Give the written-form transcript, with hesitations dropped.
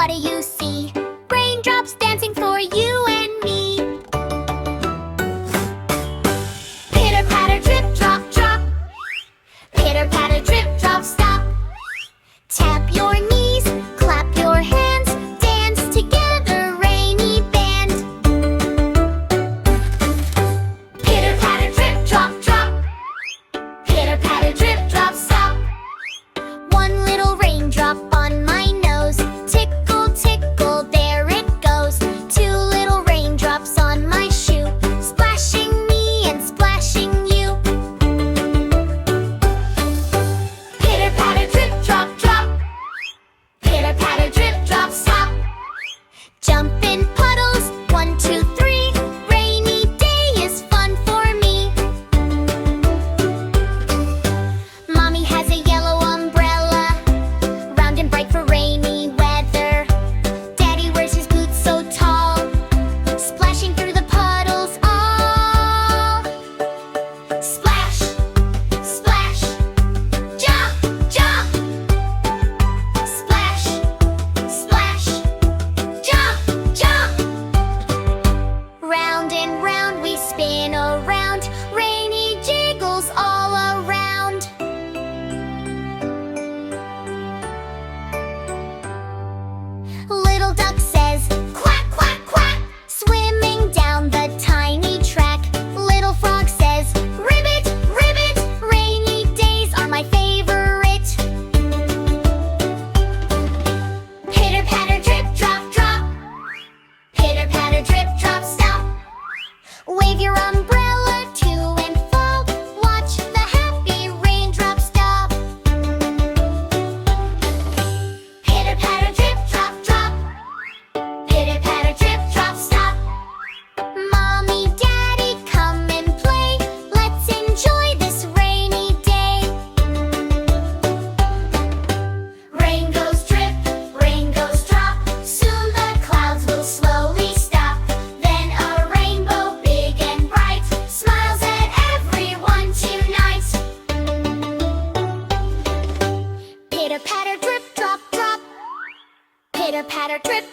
what do you see? Raindrops dancing for you and me. Pitter patter drip drop drop. Pitter patter drip drop stop. Tap your knees, clap your hands, dance together, rainy band. Pitter patter drip drop drop. Pitter patter drip drop stop. One little raindrop on my nose. Tickle, tickle, there it goes. Two little raindrops on my shoe, splashing me and splashing you. Pitter patter drip drop drop. Pitter patter drip drop stop. Jump in puddles, 1, 2, 3. Rainy day is fun for me. Mommy has a yellow umbrella, round and bright for rainy weather. Daddy wears his boots so tall, splashing through the puddles all. Splash, splash, jump, jump. Splash, splash, jump, jump. Round and round we spin around, rainy jiggles all around. Little duck says, quack, quack, quack, swimming down the tiny track. Little frog says, ribbit, ribbit, rainy days are my favorite. Pitter patter drip drop drop. Pitter patter drip drop stop. Wave your umbrella to and fro. Watch the happy raindrops stop. Pitter patter drip drop drop. Pitter patter drip drop stop. Mommy, Daddy, come and play. Let's enjoy this rainy day. Rain goes drip, rain goes drop. Soon the clouds will slowly stop. Then a rainbow big and bright smiles at everyone tonight. Pitter patter drip drop drop. Pitter patter drip